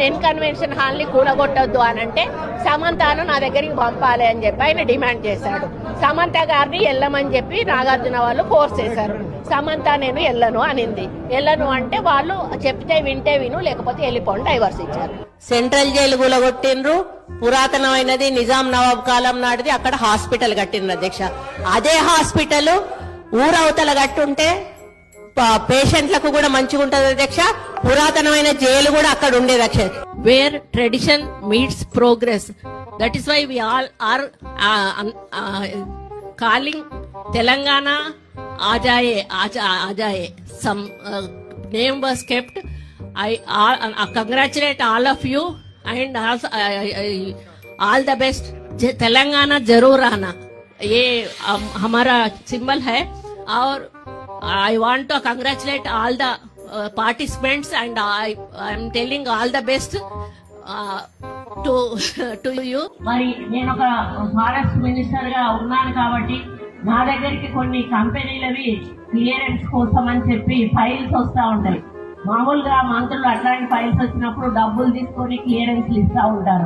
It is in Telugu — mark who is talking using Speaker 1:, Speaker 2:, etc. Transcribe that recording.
Speaker 1: పెన్ కన్వెన్షన్ హాల్ ని కూలగొట్టొద్దు అని అంటే సమంతను నా దగ్గరికి పంపాలి అని చెప్పి ఆయన డిమాండ్ చేశాడు. సమంత గారిని వెళ్ళమని చెప్పి నాగార్జున వాళ్ళు ఫోర్స్ చేశారు. సమంత నేను వెళ్ళను అనింది. వెళ్ళను అంటే వాళ్ళు చెప్తే వింటే విను, లేకపోతే వెళ్ళిపోండి డైవర్స్ ఇచ్చారు. సెంట్రల్ జైలు కూలగొట్టిండ్రు. పురాతనమైనది నిజాం నవాబ్ కాలం నాటిది. అక్కడ హాస్పిటల్ కట్టిండ్రు అధ్యక్ష. అదే హాస్పిటల్ ఊరవతల కట్టుంటే పేషెంట్లకు కూడా మంచిగా ఉంటది అధ్యక్ష. పురాతనమైన జైలు కూడా అక్కడ ఉండేది అధ్యక్ష. Where tradition meets progress, that is why we all are calling Telangana ఆజాయే ఆజాయే. Some name was kept. I congratulate all of you and also all the best. Telangana जरूर आना, ये हमारा सिंबल है. और I want to congratulate all the participants and I am telling all the best to you. మరి నేను ఒక ఫారెస్ట్ మినిస్టర్ గా ఉన్నాను కాబట్టి నా దగ్గరికి కొన్ని కంపెనీలవి క్లియరెన్స్ కోసం అని చెప్పి ఫైల్స్ వస్తా ఉంటాయి. మామూలుగా మంత్రులు అట్లాంటి ఫైల్స్ వచ్చినప్పుడు డబ్బులు తీసుకొని క్లియరెన్స్ ఇస్తా ఉంటారు.